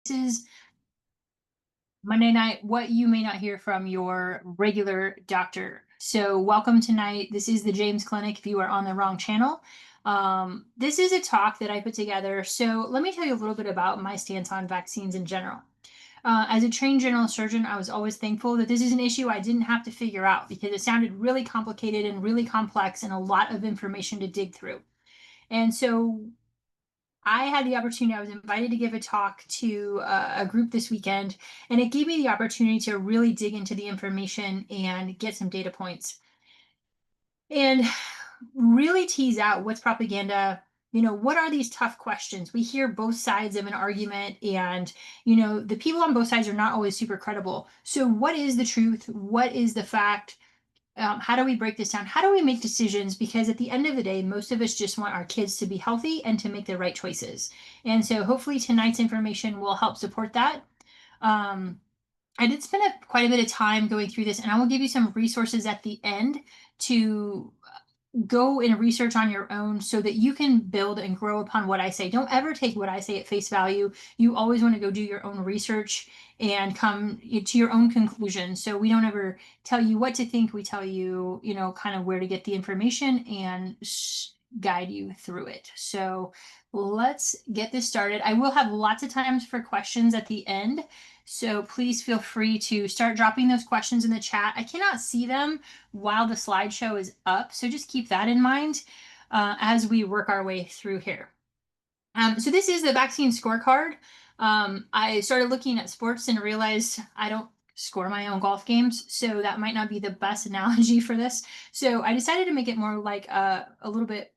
Is Monday night, what you may not hear from your regular doctor. So, welcome tonight. This is the James Clinic if you are on the wrong channel. This is a talk that I put together. So, let me tell you a little bit about my stance on vaccines in general. As a trained general surgeon, I was always thankful that this is an issue I didn't have to figure out because it sounded really complicated and really complex and a lot of information to dig through. And so I had the opportunity, I was invited to give a talk to a group this weekend, and it gave me the opportunity to really dig into the information and get some data points and really tease out what's propaganda. What are these tough questions? We hear both sides of an argument, and, the people on both sides are not always super credible. So, what is the truth? What is the fact? How do we break this down? How do we make decisions? Because at the end of the day, most of us just want our kids to be healthy and to make the right choices. And so hopefully tonight's information will help support that. I did spend quite a bit of time going through this, and I will give you some resources at the end to go and research on your own so that you can build and grow upon what I say. Don't ever take what I say at face value. You always want to go do your own research and come to your own conclusion. So we don't ever tell you what to think. We tell you, kind of where to get the information and guide you through it. So let's get this started. I will have lots of times for questions at the end. So please feel free to start dropping those questions in the chat. I cannot see them while the slideshow is up, so just keep that in mind as we work our way through here. So this is the vaccine scorecard. I started looking at sports and realized I don't score my own golf games, so that might not be the best analogy for this. So I decided to make it more like a little bit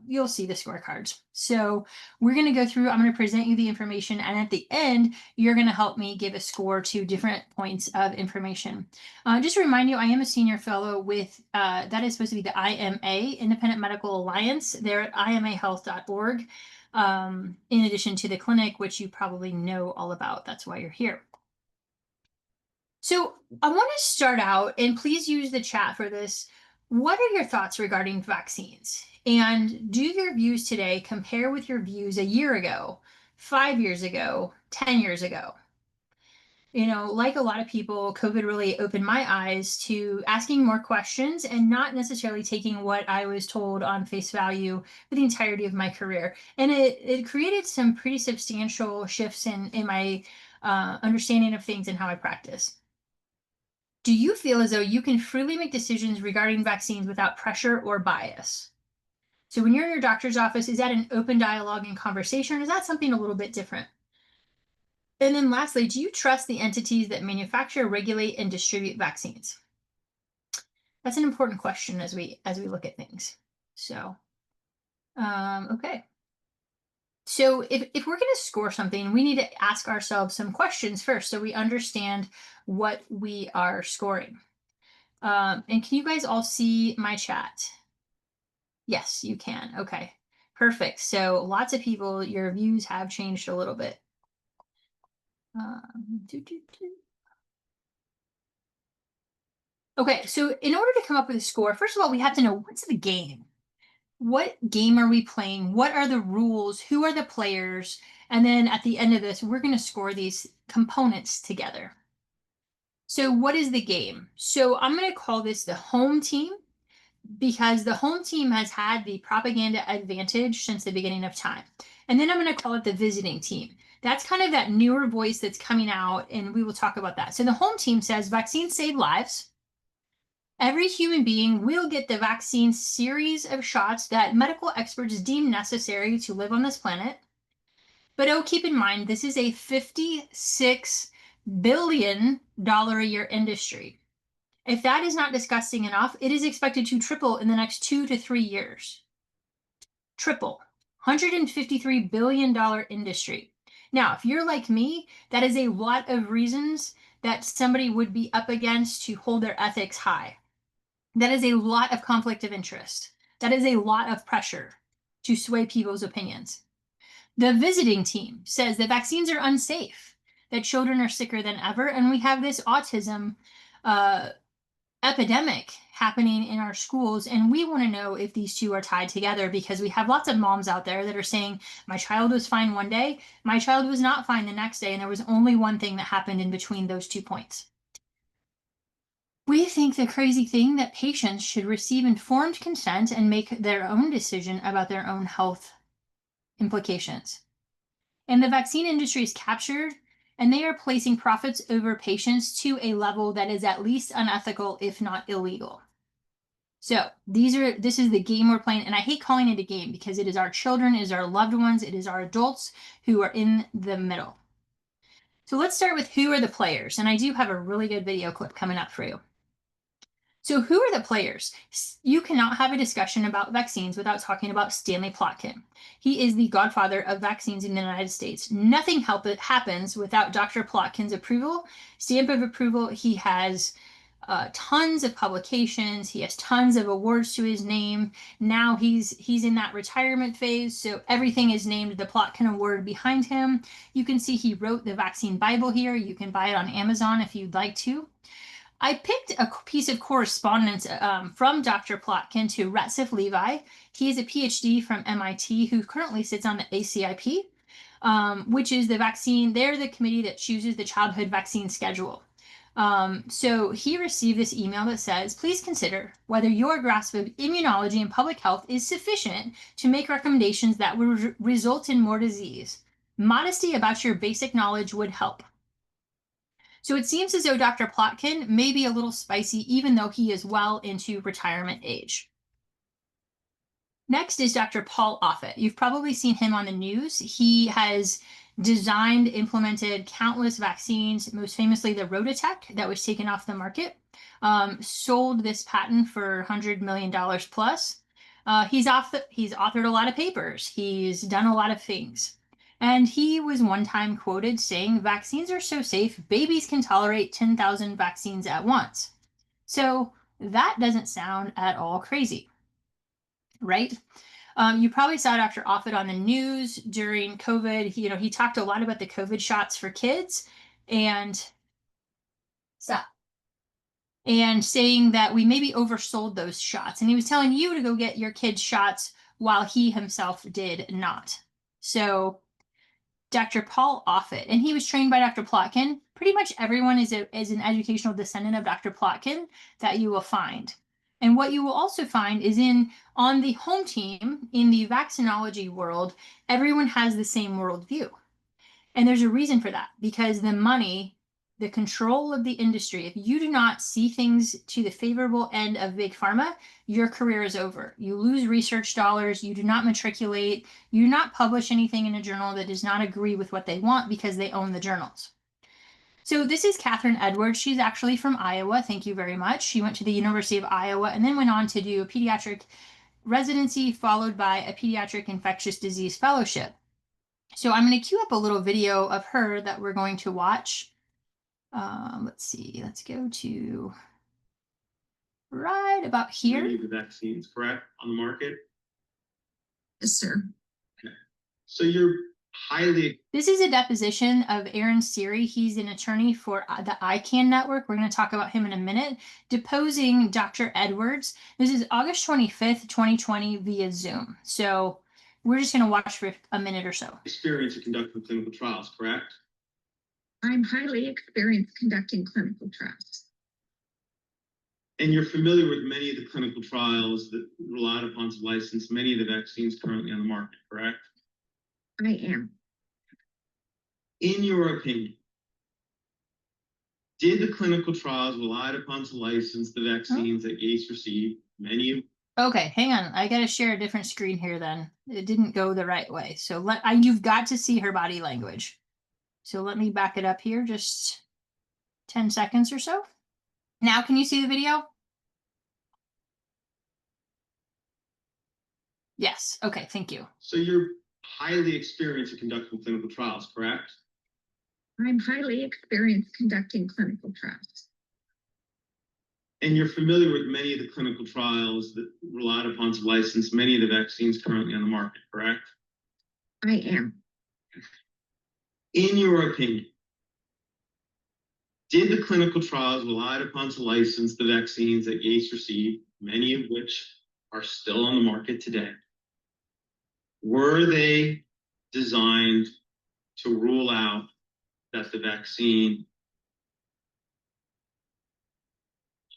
you'll see the scorecards. So we're going to go through, I'm going to present you the information, and at the end, you're going to help me give a score to different points of information. Just to remind you, I am a senior fellow with, that is supposed to be the IMA, Independent Medical Alliance. They're at imahealth.org, in addition to the clinic, which you probably know all about. That's why you're here. So I want to start out, and please use the chat for this. What are your thoughts regarding vaccines? And do your views today compare with your views a year ago, 5 years ago, 10 years ago? Like a lot of people, COVID really opened my eyes to asking more questions and not necessarily taking what I was told on face value for the entirety of my career. And it created some pretty substantial shifts in my understanding of things and how I practice. Do you feel as though you can freely make decisions regarding vaccines without pressure or bias? So when you're in your doctor's office, is that an open dialogue and conversation, or is that something a little bit different? And then lastly, do you trust the entities that manufacture, regulate, and distribute vaccines? That's an important question as we look at things. So, okay. So if we're going to score something, we need to ask ourselves some questions first so we understand what we are scoring. And can you guys all see my chat? Yes, you can. Okay, perfect. So lots of people, your views have changed a little bit. Okay, so in order to come up with a score, first of all, we have to know what's the game. What game are we playing? What are the rules? Who are the players? And then at the end of this, we're going to score these components together. So what is the game? So I'm going to call this the home team because the home team has had the propaganda advantage since the beginning of time. And then I'm going to call it the visiting team. That's kind of that newer voice that's coming out, and we will talk about that. So the home team says vaccines save lives. Every human being will get the vaccine series of shots that medical experts deem necessary to live on this planet. But oh, keep in mind, this is a $56 billion a year industry. If that is not disgusting enough, it is expected to triple in the next 2 to 3 years. Triple. $153 billion industry. Now, if you're like me, that is a lot of reasons that somebody would be up against to hold their ethics high. That is a lot of conflict of interest. That is a lot of pressure to sway people's opinions. The visiting team says that vaccines are unsafe, that children are sicker than ever, and we have this autism epidemic happening in our schools. And we want to know if these two are tied together, because we have lots of moms out there that are saying, my child was fine one day, my child was not fine the next day, and there was only one thing that happened in between those 2 points. We think the crazy thing that patients should receive informed consent and make their own decision about their own health implications. And the vaccine industry is captured, and they are placing profits over patients to a level that is at least unethical, if not illegal. So this is the game we're playing, and I hate calling it a game because it is our children, it is our loved ones, it is our adults who are in the middle. So let's start with who are the players, and I do have a really good video clip coming up for you. So who are the players? You cannot have a discussion about vaccines without talking about Stanley Plotkin. He is the godfather of vaccines in the United States. Nothing happens without Dr. Plotkin's approval, stamp of approval. He has tons of publications. He has tons of awards to his name. Now he's in that retirement phase, so everything is named the Plotkin Award behind him. You can see he wrote the Vaccine Bible here. You can buy it on Amazon if you'd like to. I picked a piece of correspondence from Dr. Plotkin to Retsif Levi. He is a PhD from MIT who currently sits on the ACIP, which is the vaccine. They're the committee that chooses the childhood vaccine schedule. So he received this email that says, please consider whether your grasp of immunology and public health is sufficient to make recommendations that would result in more disease. Modesty about your basic knowledge would help. So it seems as though Dr. Plotkin may be a little spicy, even though he is well into retirement age. Next is Dr. Paul Offit. You've probably seen him on the news. He has designed, implemented countless vaccines, most famously the Rototech that was taken off the market, sold this patent for $100 million plus. He's authored a lot of papers. He's done a lot of things. And he was one time quoted saying, vaccines are so safe, babies can tolerate 10,000 vaccines at once. So that doesn't sound at all crazy, right? You probably saw Dr. Offit on the news during COVID. He talked a lot about the COVID shots for kids and saying that we maybe oversold those shots. And he was telling you to go get your kids' shots while he himself did not. So Dr. Paul Offit, and he was trained by Dr. Plotkin. Pretty much everyone is an educational descendant of Dr. Plotkin that you will find. And what you will also find is on the home team, in the vaccinology world, everyone has the same worldview. And there's a reason for that, because the money, the control of the industry, if you do not see things to the favorable end of big pharma, your career is over. You lose research dollars, you do not matriculate, you do not publish anything in a journal that does not agree with what they want because they own the journals. So this is Catherine Edwards. She's actually from Iowa. Thank you very much. She went to the University of Iowa and then went on to do a pediatric residency followed by a pediatric infectious disease fellowship. So I'm going to queue up a little video of her that we're going to watch. Let's see, let's go to right about here. Many of the vaccines, correct, on the market? Yes, sir. Okay. So you're highly... This is a deposition of Aaron Seary. He's an attorney for the ICANN network. We're going to talk about him in a minute. Deposing Dr. Edwards. This is August 25th, 2020 via Zoom. So we're just going to watch for a minute or so. Experience in conducting clinical trials, correct? I'm highly experienced conducting clinical trials. And you're familiar with many of the clinical trials that relied upon to license many of the vaccines currently on the market, correct? I am. In your opinion, did the clinical trials relied upon to license the vaccines that Gates received, many of... Okay, hang on. I got to share a different screen here then. It didn't go the right way. So you've got to see her body language. So let me back it up here just 10 seconds or so. Now, can you see the video? Yes. Okay, thank you. So you're highly experienced in conducting clinical trials, correct? I'm highly experienced conducting clinical trials. And you're familiar with many of the clinical trials that relied upon to license many of the vaccines currently on the market, correct? I am. In your opinion, Did the clinical trials relied upon to license the vaccines that Gates received, many of which are still on the market today? Were they designed to rule out that the vaccine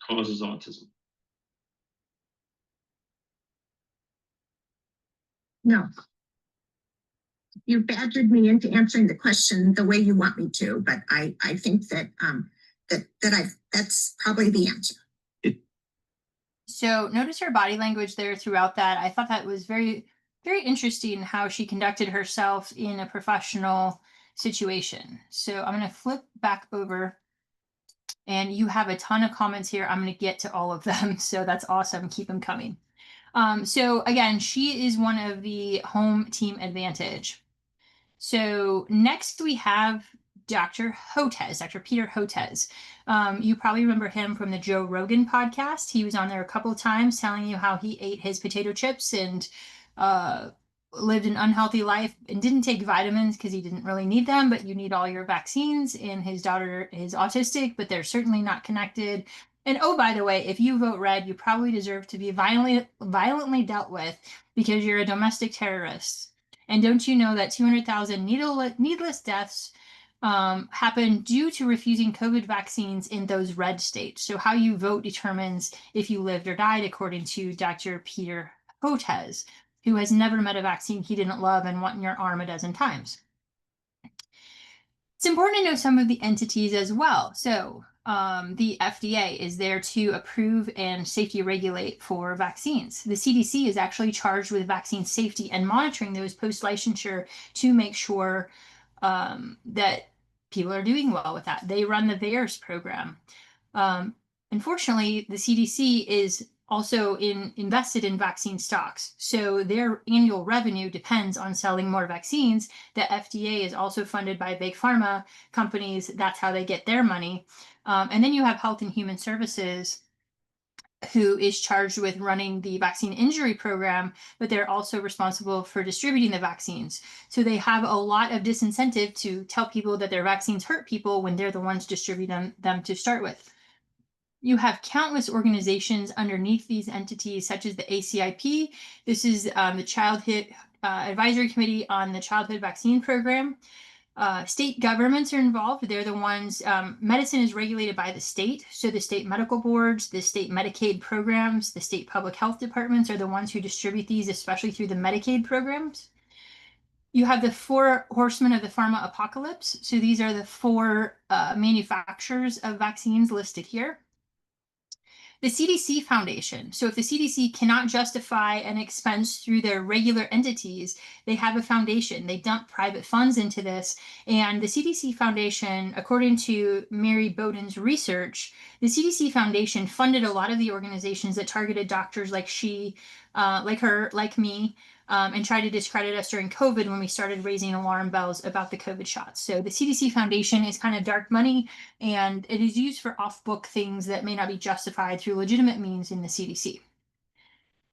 causes autism? No. You badgered me into answering the question the way you want me to, but I think that that's probably the answer. So notice her body language there throughout that. I thought that was very, very interesting how she conducted herself in a professional situation. So I'm going to flip back over, and you have a ton of comments here. I'm going to get to all of them. So that's awesome. Keep them coming. So again, she is one of the home team advantage. So next we have Dr. Hotez, Dr. Peter Hotez. You probably remember him from the Joe Rogan podcast. He was on there a couple of times telling you how he ate his potato chips and lived an unhealthy life and didn't take vitamins because he didn't really need them, but you need all your vaccines. And his daughter is autistic, but they're certainly not connected. And oh, by the way, if you vote red, you probably deserve to be violently dealt with because you're a domestic terrorist. And don't you know that 200,000 needless deaths happen due to refusing COVID vaccines in those red states? So how you vote determines if you lived or died, according to Dr. Peter Hotez, who has never met a vaccine he didn't love and want in your arm a dozen times. It's important to know some of the entities as well. So the FDA is there to approve and safety regulate for vaccines. The CDC is actually charged with vaccine safety and monitoring those post-licensure to make sure that people are doing well with that. They run the VAERS program. Unfortunately, the CDC is also invested in vaccine stocks. So their annual revenue depends on selling more vaccines. The FDA is also funded by big pharma companies. That's how they get their money. And then you have Health and Human Services, who is charged with running the vaccine injury program, but they're also responsible for distributing the vaccines. So they have a lot of disincentive to tell people that their vaccines hurt people when they're the ones distributing them to start with. You have countless organizations underneath these entities, such as the ACIP. This is the Childhood Advisory Committee on the Childhood Vaccine Program. State governments are involved. They're the ones, medicine is regulated by the state. So the state medical boards, the state Medicaid programs, the state public health departments are the ones who distribute these, especially through the Medicaid programs. You have the four horsemen of the pharma apocalypse. So these are the four manufacturers of vaccines listed here. The CDC Foundation. So if the CDC cannot justify an expense through their regular entities, they have a foundation. They dump private funds into this. And the CDC Foundation, according to Mary Bowden's research, the CDC Foundation funded a lot of the organizations that targeted doctors like her, like me, and tried to discredit us during COVID when we started raising alarm bells about the COVID shots. So the CDC Foundation is kind of dark money, and it is used for off-book things that may not be justified through legitimate means in the CDC.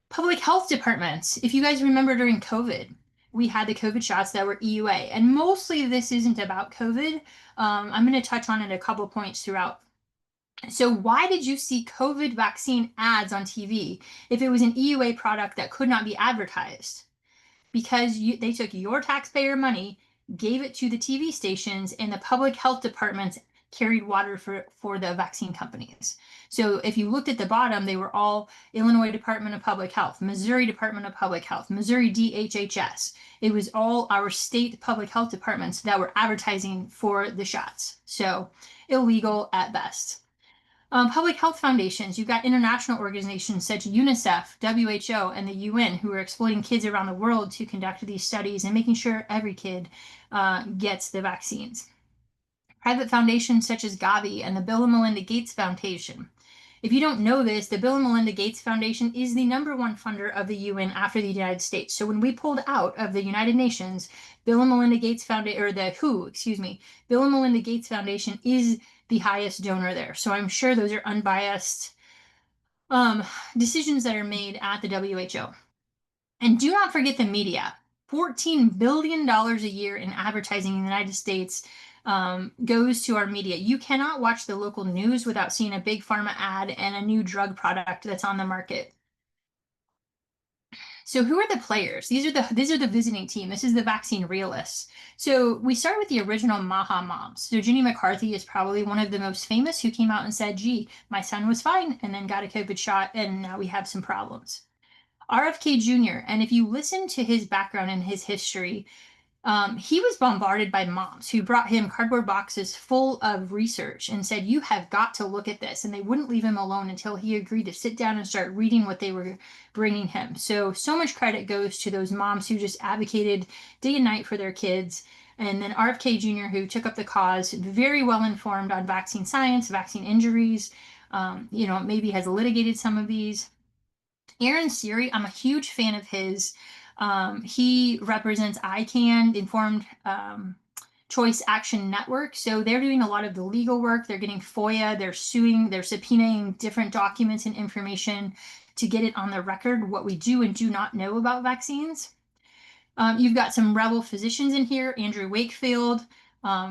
Public health departments. If you guys remember during COVID, we had the COVID shots that were EUA, and mostly this isn't about COVID. I'm going to touch on it a couple points throughout. So why did you see COVID vaccine ads on TV if it was an EUA product that could not be advertised? Because they took your taxpayer money, gave it to the TV stations, and the public health departments carried water for the vaccine companies. So if you looked at the bottom, they were all Illinois Department of Public Health, Missouri Department of Public Health, Missouri DHHS. It was all our state public health departments that were advertising for the shots. So illegal at best. Public health foundations, you've got international organizations such as UNICEF, WHO, and the UN who are exploiting kids around the world to conduct these studies and making sure every kid gets the vaccines. Private foundations such as Gavi and the Bill and Melinda Gates Foundation. If you don't know this, the Bill and Melinda Gates Foundation is the #1 funder of the UN after the United States. So when we pulled out of the United Nations, Bill and Melinda Gates Foundation, or the WHO, excuse me, Bill and Melinda Gates Foundation is the highest donor there. So I'm sure those are unbiased decisions that are made at the WHO. And do not forget the media. $14 billion a year in advertising in the United States goes to our media. You cannot watch the local news without seeing a big pharma ad and a new drug product that's on the market. So who are the players? These are the visiting team. This is the vaccine realists. So we start with the original Maha moms. So Jenny McCarthy is probably one of the most famous, who came out and said, gee, my son was fine and then got a COVID shot and now we have some problems. RFK Jr., and if you listen to his background and his history, he was bombarded by moms who brought him cardboard boxes full of research and said, you have got to look at this. And they wouldn't leave him alone until he agreed to sit down and start reading what they were bringing him. So much credit goes to those moms who just advocated day and night for their kids. And then RFK Jr., who took up the cause, very well informed on vaccine science, vaccine injuries, maybe has litigated some of these. Aaron Siri, I'm a huge fan of his. He represents ICANN, Informed Choice Action Network. So they're doing a lot of the legal work. They're getting FOIA, they're suing, they're subpoenaing different documents and information to get it on the record, what we do and do not know about vaccines. You've got some rebel physicians in here. Andrew Wakefield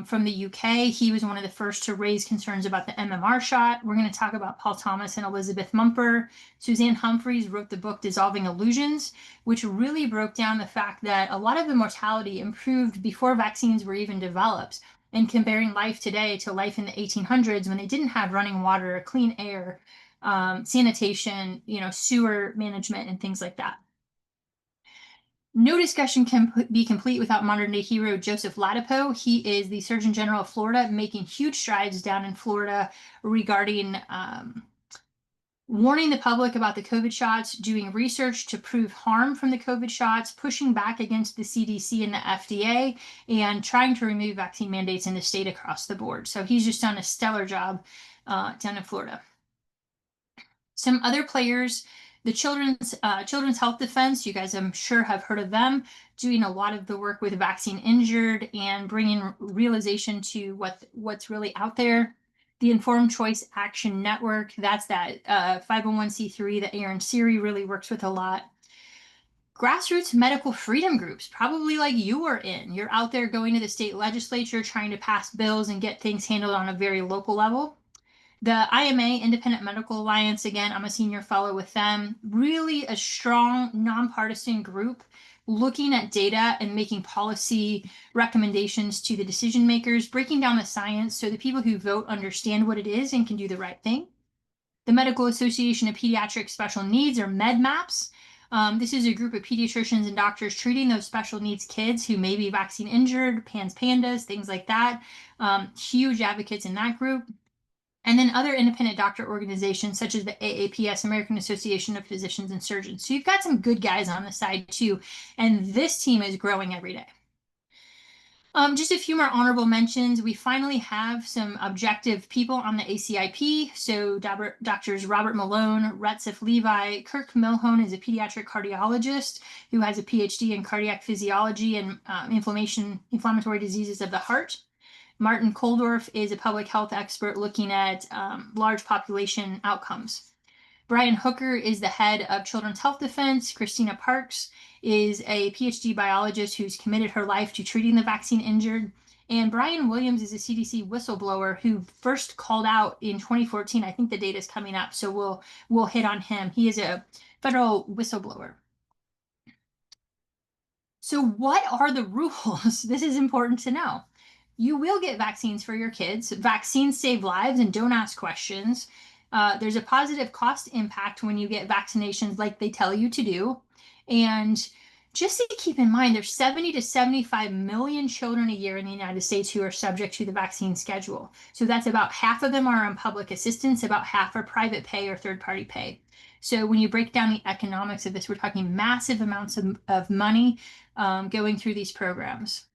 from the UK. He was one of the first to raise concerns about the MMR shot. We're going to talk about Paul Thomas and Elizabeth Mumper. Suzanne Humphreys wrote the book Dissolving Illusions, which really broke down the fact that a lot of the mortality improved before vaccines were even developed. And comparing life today to life in the 1800s, when they didn't have running water, clean air, sanitation, sewer management, and things like that. No discussion can be complete without modern day hero Joseph Ladapo. He is the Surgeon General of Florida, making huge strides down in Florida regarding warning the public about the COVID shots, doing research to prove harm from the COVID shots, pushing back against the CDC and the FDA, and trying to remove vaccine mandates in the state across the board. So he's just done a stellar job down in Florida. Some other players, the Children's Health Defense, you guys I'm sure have heard of them, doing a lot of the work with vaccine injured and bringing realization to what's really out there. The Informed Choice Action Network, that's that 501c3 that Aaron Siri really works with a lot. Grassroots medical freedom groups, probably like you are in. You're out there going to the state legislature, trying to pass bills and get things handled on a very local level. The IMA, Independent Medical Alliance, again, I'm a senior fellow with them. Really a strong, nonpartisan group looking at data and making policy recommendations to the decision makers, breaking down the science so the people who vote understand what it is and can do the right thing. The Medical Association of Pediatric Special Needs, or MedMaps. This is a group of pediatricians and doctors treating those special needs kids who may be vaccine injured, pandas, things like that. Huge advocates in that group. And then other independent doctor organizations such as the AAPS, American Association of Physicians and Surgeons. So you've got some good guys on the side too. And this team is growing every day. Just a few more honorable mentions. We finally have some objective people on the ACIP. So doctors Robert Malone, Retzif Levi, Kirk Milhone is a pediatric cardiologist who has a PhD in cardiac physiology and inflammatory diseases of the heart. Martin Koldorf is a public health expert looking at large population outcomes. Brian Hooker is the head of Children's Health Defense. Christina Parks is a PhD biologist who's committed her life to treating the vaccine injured. And Brian Williams is a CDC whistleblower who first called out in 2014. I think the data is coming up, so we'll hit on him. He is a federal whistleblower. So what are the rules? This is important to know. You will get vaccines for your kids. Vaccines save lives and don't ask questions. There's a positive cost impact when you get vaccinations like they tell you to do. And just to keep in mind, there's 70 to 75 million children a year in the United States who are subject to the vaccine schedule. So that's about half of them are on public assistance, about half are private pay or third-party pay. So when you break down the economics of this, we're talking massive amounts of money going through these programs.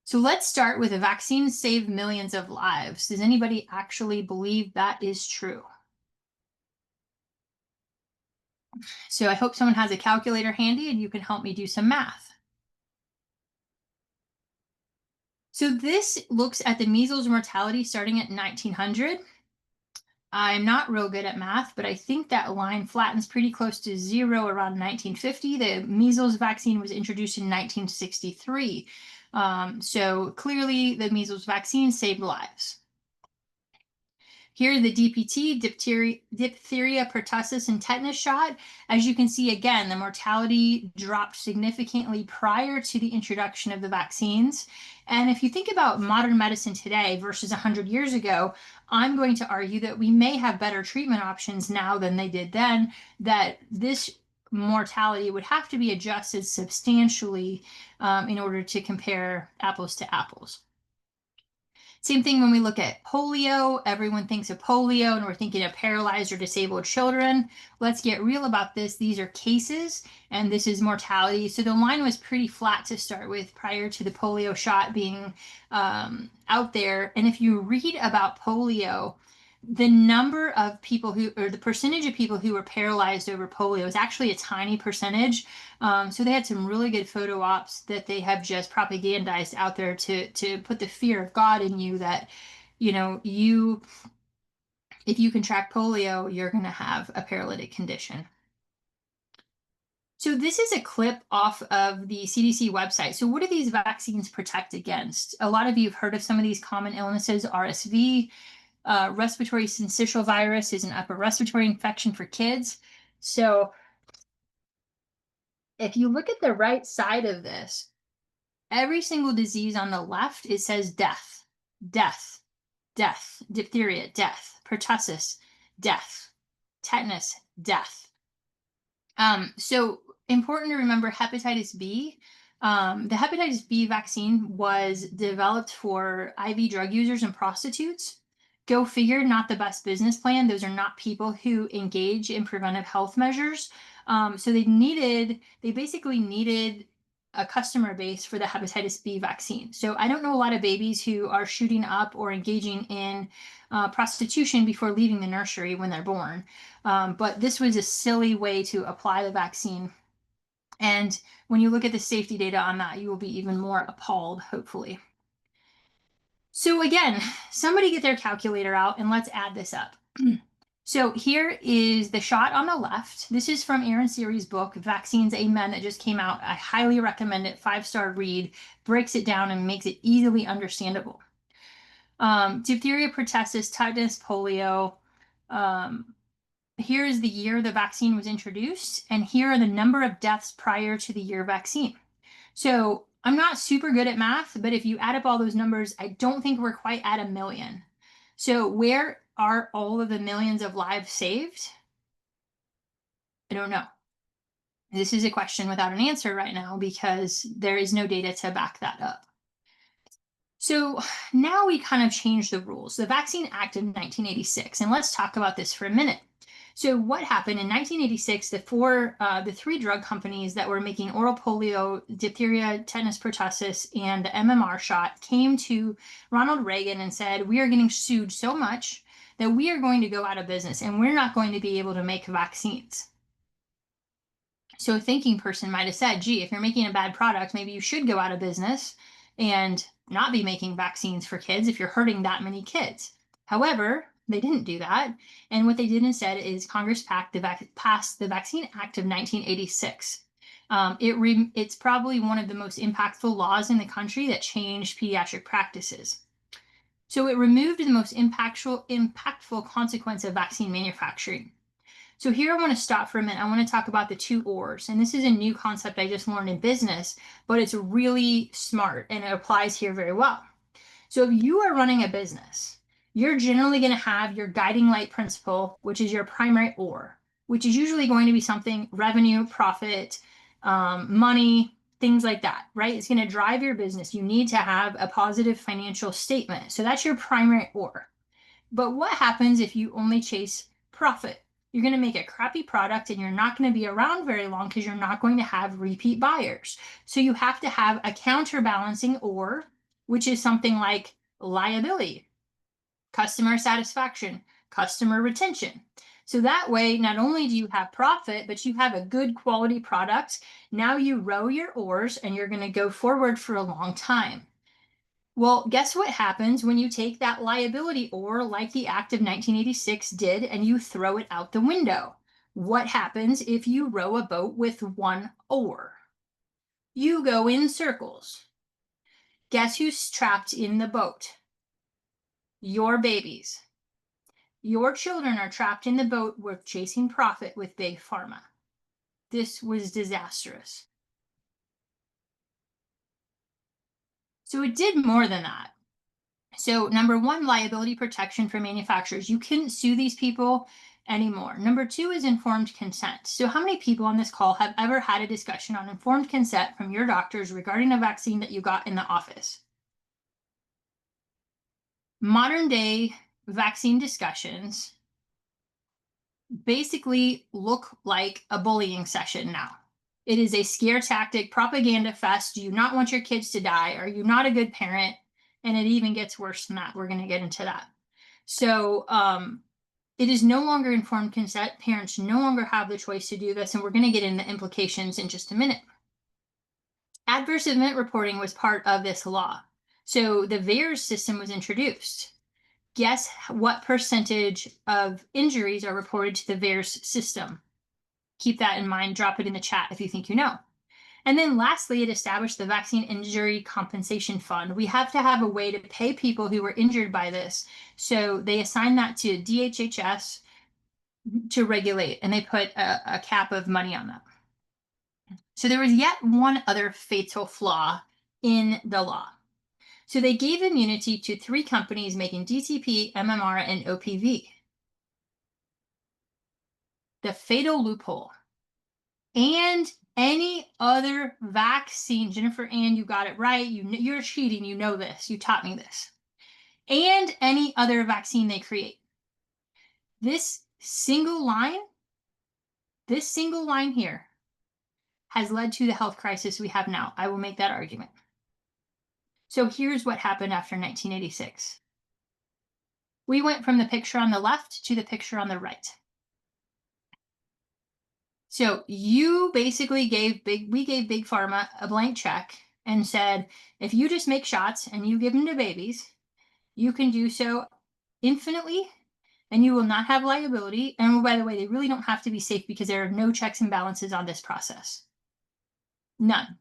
So let's start with a vaccine save millions of lives. Does anybody actually believe that is true? So I hope someone has a calculator handy and you can help me do some math. So this looks at the measles mortality starting at 1900. I'm not real good at math, but I think that line flattens pretty close to zero around 1950. The measles vaccine was introduced in 1963. So clearly the measles vaccine saved lives. Here, the DPT, diphtheria, pertussis, and tetanus shot. As you can see, again, the mortality dropped significantly prior to the introduction of the vaccines. And if you think about modern medicine today versus 100 years ago, I'm going to argue that we may have better treatment options now than they did then, that this mortality would have to be adjusted substantially in order to compare apples to apples. Same thing when we look at polio. Everyone thinks of polio and we're thinking of paralyzed or disabled children. Let's get real about this. These are cases and this is mortality. So the line was pretty flat to start with prior to the polio shot being out there. And if you read about polio, the number of people who, or the percentage of people who were paralyzed over polio is actually a tiny percentage. So they had some really good photo ops that they have just propagandized out there to put the fear of God in you that, you know, if you contract polio, you're going to have a paralytic condition. So this is a clip off of the CDC website. So what do these vaccines protect against? A lot of you have heard of some of these common illnesses, RSV. Respiratory syncytial virus is an upper respiratory infection for kids. So if you look at the right side of this, every single disease on the left, it says death, death, death, diphtheria, death, pertussis, death, tetanus, death. So important to remember hepatitis B. The hepatitis B vaccine was developed for IV drug users and prostitutes. Go figure, not the best business plan. Those are not people who engage in preventive health measures. So they basically needed a customer base for the hepatitis B vaccine. So I don't know a lot of babies who are shooting up or engaging in prostitution before leaving the nursery when they're born. But this was a silly way to apply the vaccine. And when you look at the safety data on that, you will be even more appalled, hopefully. So again, somebody get their calculator out and let's add this up. So here is the shot on the left. This is from Aaron Series' book, Vaccines, Amen, that just came out. I highly recommend it. 5-star read, breaks it down and makes it easily understandable. Diphtheria, pertussis, tetanus, polio. Here is the year the vaccine was introduced, and here are the number of deaths prior to the year vaccine. So I'm not super good at math, but if you add up all those numbers, I don't think we're quite at 1 million. So where are all of the millions of lives saved? I don't know. This is a question without an answer right now because there is no data to back that up. So now we kind of change the rules. The Vaccine Act of 1986, and let's talk about this for a minute. So what happened in 1986, the three drug companies that were making oral polio, diphtheria, tetanus pertussis, and the MMR shot came to Ronald Reagan and said, we are getting sued so much that we are going to go out of business and we're not going to be able to make vaccines. So a thinking person might have said, gee, if you're making a bad product, maybe you should go out of business and not be making vaccines for kids if you're hurting that many kids. However, they didn't do that. And what they did instead is Congress passed the Vaccine Act of 1986. It's probably one of the most impactful laws in the country that changed pediatric practices. So it removed the most impactful consequence of vaccine manufacturing. So here I want to stop for a minute. I want to talk about the 2 ORs. And this is a new concept I just learned in business, but it's really smart and it applies here very well. So if you are running a business, you're generally going to have your guiding light principle, which is your primary OR, which is usually going to be something revenue, profit, money, things like that, right? It's going to drive your business. You need to have a positive financial statement. So that's your primary OR. But what happens if you only chase profit? You're going to make a crappy product and you're not going to be around very long because you're not going to have repeat buyers. So you have to have a counterbalancing OR, which is something like liability, customer satisfaction, customer retention. So that way, not only do you have profit, but you have a good quality product. Now you row your oars and you're going to go forward for a long time. Well, guess what happens when you take that liability OR like the Act of 1986 did and you throw it out the window? What happens if you row a boat with 1 oar? You go in circles. Guess who's trapped in the boat? Your babies. Your children are trapped in the boat with chasing profit with big pharma. This was disastrous. So it did more than that. So number one, liability protection for manufacturers. You couldn't sue these people anymore. Number two is informed consent. So how many people on this call have ever had a discussion on informed consent from your doctors regarding a vaccine that you got in the office? Modern day vaccine discussions basically look like a bullying session now. It is a scare tactic, propaganda fest. Do you not want your kids to die? Are you not a good parent? And it even gets worse than that. We're going to get into that. So it is no longer informed consent. Parents no longer have the choice to do this. And we're going to get into implications in just a minute. Adverse event reporting was part of this law. So the VAERS system was introduced. Guess what percentage of injuries are reported to the VAERS system? Keep that in mind. Drop it in the chat if you think you know. And then lastly, it established the Vaccine Injury Compensation Fund. We have to have a way to pay people who were injured by this. So they assigned that to DHHS to regulate, and they put a cap of money on that. So there was yet one other fatal flaw in the law. So they gave immunity to 3 companies making DTP, MMR, and OPV. The fatal loophole. And any other vaccine. Jennifer Ann, you got it right. You're cheating. You know this. You taught me this. And any other vaccine they create. This single line here has led to the health crisis we have now. I will make that argument. So here's what happened after 1986. We went from the picture on the left to the picture on the right. So you basically we gave Big Pharma a blank check and said, if you just make shots and you give them to babies, you can do so infinitely and you will not have liability. And by the way, they really don't have to be safe because there are no checks and balances on this process. None.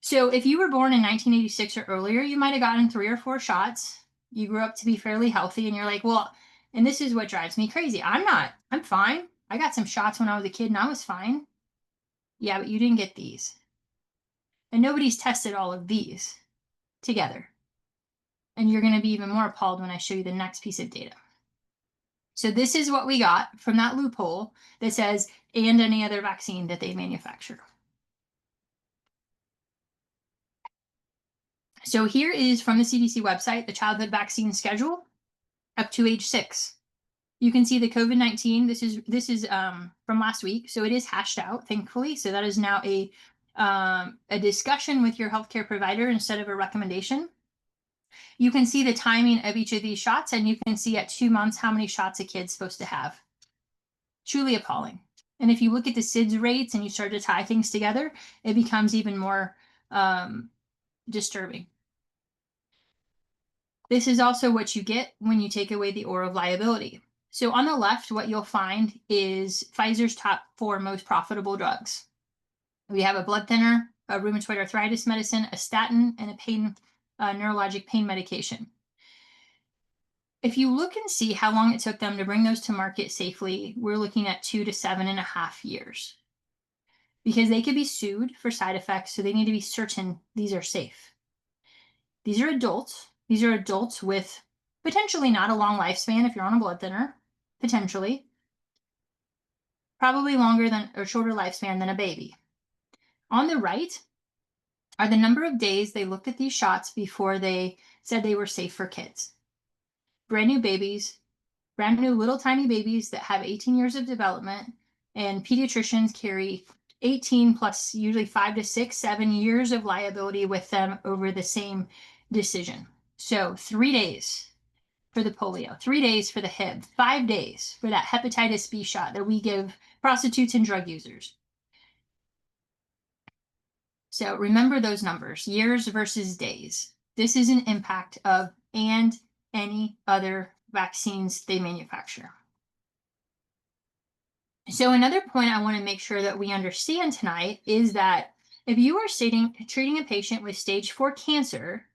So if you were born in 1986 or earlier, you might have gotten 3 or 4 shots. You grew up to be fairly healthy and you're like, well, and this is what drives me crazy. I'm fine. I got some shots when I was a kid and I was fine. Yeah, but you didn't get these. And nobody's tested all of these together. And you're going to be even more appalled when I show you the next piece of data. So this is what we got from that loophole that says, and any other vaccine that they manufacture. So here is from the CDC website, the childhood vaccine schedule up to age 6. You can see the COVID-19. This is from last week. So it is hashed out, thankfully. So that is now a discussion with your healthcare provider instead of a recommendation. You can see the timing of each of these shots, and you can see at 2 months how many shots a kid's supposed to have. Truly appalling. And if you look at the SIDS rates and you start to tie things together, it becomes even more disturbing. This is also what you get when you take away the or of liability. So on the left, what you'll find is Pfizer's top 4 most profitable drugs. We have a blood thinner, a rheumatoid arthritis medicine, a statin, and a neurologic pain medication. If you look and see how long it took them to bring those to market safely, we're looking at 2 to 7.5 years. Because they could be sued for side effects, so they need to be certain these are safe. These are adults. These are adults with potentially not a long lifespan if you're on a blood thinner, potentially. Probably longer than or shorter lifespan than a baby. On the right are the number of days they looked at these shots before they said they were safe for kids. Brand new babies, brand new little tiny babies that have 18 years of development, and pediatricians carry 18 plus usually 5 to 6, 7 years of liability with them over the same decision. So 3 days for the polio, 3 days for the Hib, 5 days for that hepatitis B shot that we give prostitutes and drug users. So remember those numbers, years versus days. This is an impact of and any other vaccines they manufacture. So another point I want to make sure that we understand tonight is that if you are treating a patient with stage 4 cancer,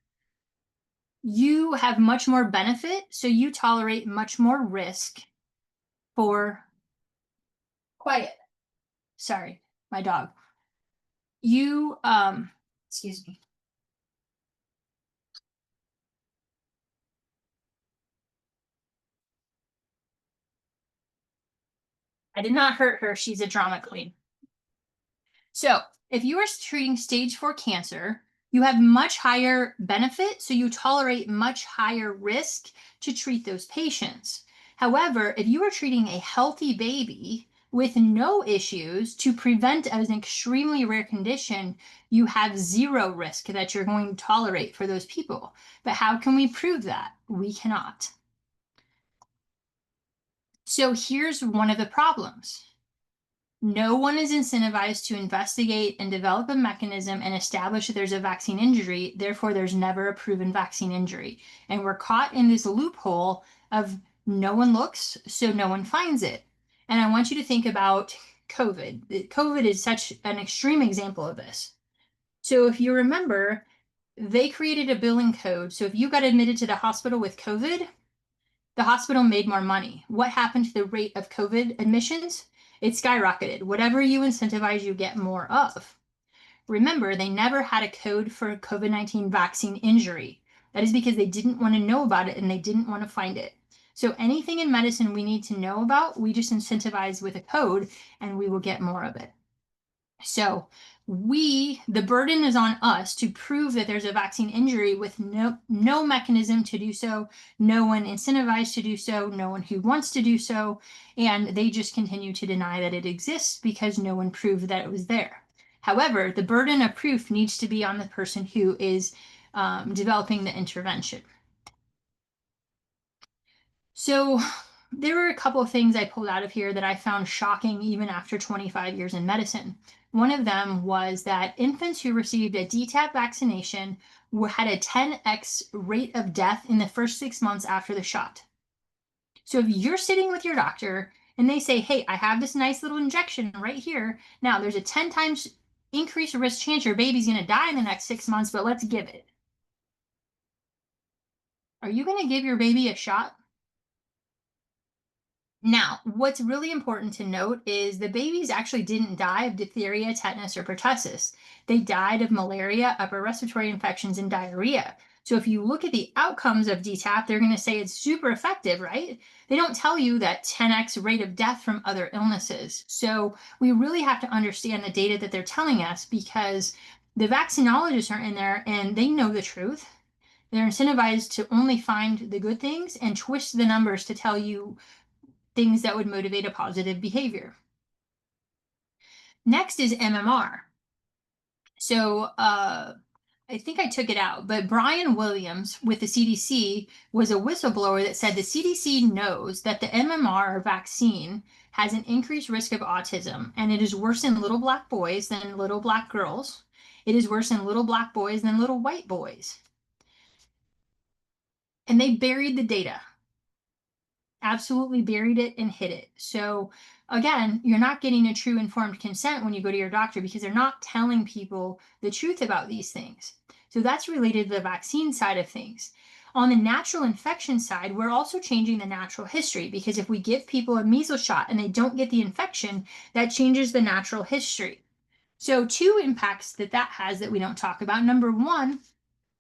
You have much more benefit, so you tolerate much more risk for quiet. Sorry, my dog. You, excuse me. I did not hurt her. She's a drama queen. So if you are treating stage 4 cancer, you have much higher benefit, so you tolerate much higher risk to treat those patients. However, if you are treating a healthy baby with no issues to prevent an extremely rare condition, you have zero risk that you're going to tolerate for those people. But how can we prove that? We cannot. So here's one of the problems. No one is incentivized to investigate and develop a mechanism and establish that there's a vaccine injury. Therefore, there's never a proven vaccine injury. And we're caught in this loophole of no one looks, so no one finds it. And I want you to think about COVID. COVID is such an extreme example of this. So if you remember, they created a billing code. So if you got admitted to the hospital with COVID, the hospital made more money. What happened to the rate of COVID admissions? It skyrocketed. Whatever you incentivize, you get more of. Remember, they never had a code for COVID-19 vaccine injury. That is because they didn't want to know about it and they didn't want to find it. So anything in medicine we need to know about, we just incentivize with a code and we will get more of it. So the burden is on us to prove that there's a vaccine injury with no mechanism to do so, no one incentivized to do so, no one who wants to do so, and they just continue to deny that it exists because no one proved that it was there. However, the burden of proof needs to be on the person who is developing the intervention. So there were a couple of things I pulled out of here that I found shocking even after 25 years in medicine. One of them was that infants who received a DTaP vaccination had a 10x rate of death in the first 6 months after the shot. So if you're sitting with your doctor and they say, hey, I have this nice little injection right here. Now there's a 10 times increased risk chance your baby's going to die in the next 6 months, but let's give it. Are you going to give your baby a shot? Now, what's really important to note is the babies actually didn't die of diphtheria, tetanus, or pertussis. They died of malaria, upper respiratory infections, and diarrhea. So if you look at the outcomes of DTaP, they're going to say it's super effective, right? They don't tell you that 10x rate of death from other illnesses. So we really have to understand the data that they're telling us because the vaccinologists are in there and they know the truth. They're incentivized to only find the good things and twist the numbers to tell you things that would motivate a positive behavior. Next is MMR. So I think I took it out, but Brian Williams with the CDC was a whistleblower that said the CDC knows that the MMR vaccine has an increased risk of autism, and it is worse in little black boys than little black girls. It is worse in little black boys than little white boys. And they buried the data. Absolutely buried it and hid it. So again, you're not getting a true informed consent when you go to your doctor because they're not telling people the truth about these things. So that's related to the vaccine side of things. On the natural infection side, we're also changing the natural history because if we give people a measles shot and they don't get the infection, that changes the natural history. So two impacts that has that we don't talk about. Number one,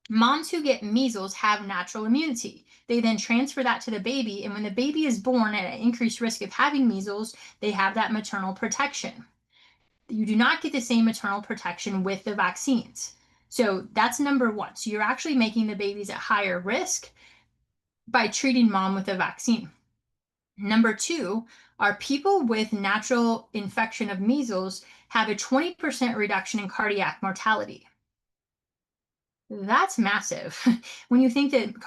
moms who get measles have natural immunity. They then transfer that to the baby, and when the baby is born at an increased risk of having measles, they have that maternal protection. You do not get the same maternal protection with the vaccines. So that's number one. So you're actually making the babies at higher risk by treating mom with a vaccine. Number two are people with natural infection of measles have a 20% reduction in cardiac mortality. That's massive. When you think that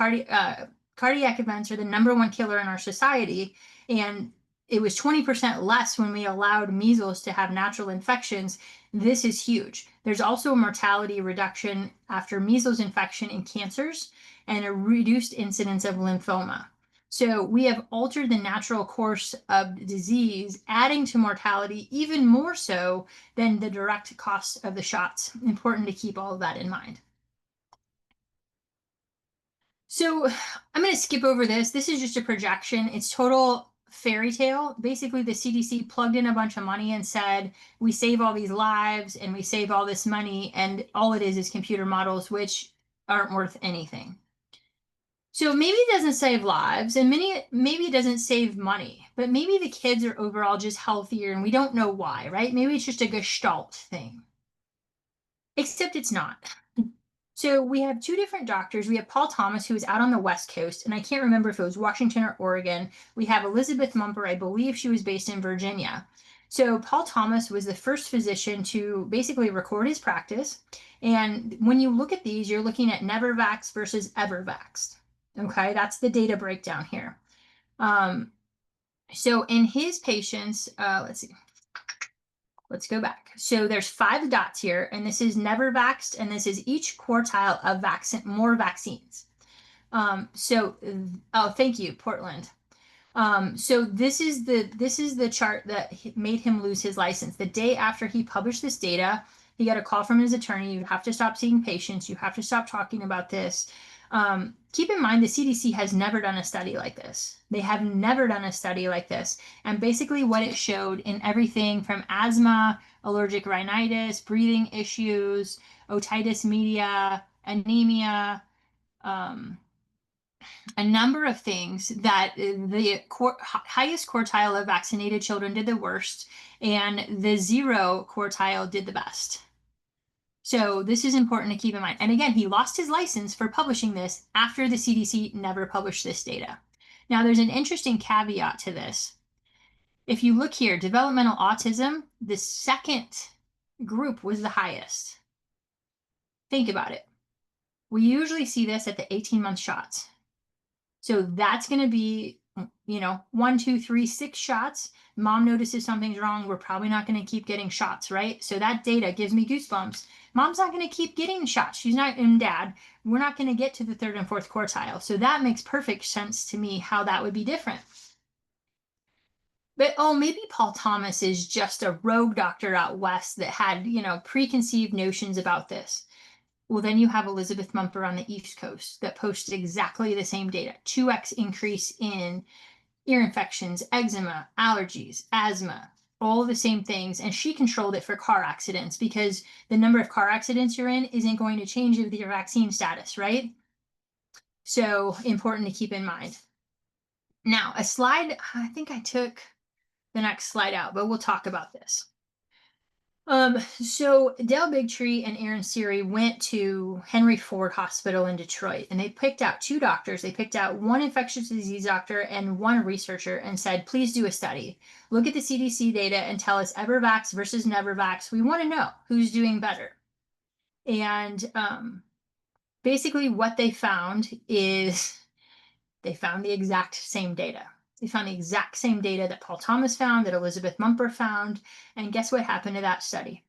cardiac events are the number one killer in our society, and it was 20% less when we allowed measles to have natural infections, this is huge. There's also a mortality reduction after measles infection in cancers and a reduced incidence of lymphoma. So we have altered the natural course of disease, adding to mortality even more so than the direct cost of the shots. Important to keep all of that in mind. So I'm going to skip over this. This is just a projection. It's total fairy tale. Basically, the CDC plugged in a bunch of money and said, we save all these lives and we save all this money. And all it is computer models, which aren't worth anything. So maybe it doesn't save lives and maybe it doesn't save money, but maybe the kids are overall just healthier and we don't know why, right? Maybe it's just a gestalt thing. Except it's not. So we have two different doctors. We have Paul Thomas, who is out on the West Coast, and I can't remember if it was Washington or Oregon. We have Elizabeth Mumper, I believe she was based in Virginia. So Paul Thomas was the first physician to basically record his practice. And when you look at these, you're looking at never vaxxed versus ever vaxxed. Okay, that's the data breakdown here. So in his patients, let's see. Let's go back. So there's 5 dots here, and this is never vaxxed, and this is each quartile of more vaccines. Oh, thank you, Portland. So this is the chart that made him lose his license. The day after he published this data, he got a call from his attorney. You have to stop seeing patients. You have to stop talking about this. Keep in mind, the CDC has never done a study like this. They have never done a study like this. And basically what it showed in everything from asthma, allergic rhinitis, breathing issues, otitis media, anemia, a number of things that the highest quartile of vaccinated children did the worst, and the 0 quartile did the best. So this is important to keep in mind. And again, he lost his license for publishing this after the CDC never published this data. Now, there's an interesting caveat to this. If you look here, developmental autism, the second group was the highest. Think about it. We usually see this at the 18-month shots. So that's going to be, 1, 2, 3, 6 shots. Mom notices something's wrong. We're probably not going to keep getting shots, right? So that data gives me goosebumps. Mom's not going to keep getting shots. She's not, and dad, we're not going to get to the 3rd and 4th quartile. So that makes perfect sense to me how that would be different. But maybe Paul Thomas is just a rogue doctor out west that had, preconceived notions about this. Well, then you have Elizabeth Mumper on the East Coast that posted exactly the same data, 2x increase in ear infections, eczema, allergies, asthma, all the same things. And she controlled it for car accidents because the number of car accidents you're in isn't going to change with your vaccine status, right? So important to keep in mind. Now, a slide, I think I took the next slide out, but we'll talk about this. So Dale Bigtree and Aaron Siri went to Henry Ford Hospital in Detroit, and they picked out 2 doctors. They picked out 1 infectious disease doctor and 1 researcher and said, please do a study. Look at the CDC data and tell us ever vax versus never vax. We want to know who's doing better. And basically what they found is they found the exact same data. They found the exact same data that Paul Thomas found, that Elizabeth Mumper found. And guess what happened to that study?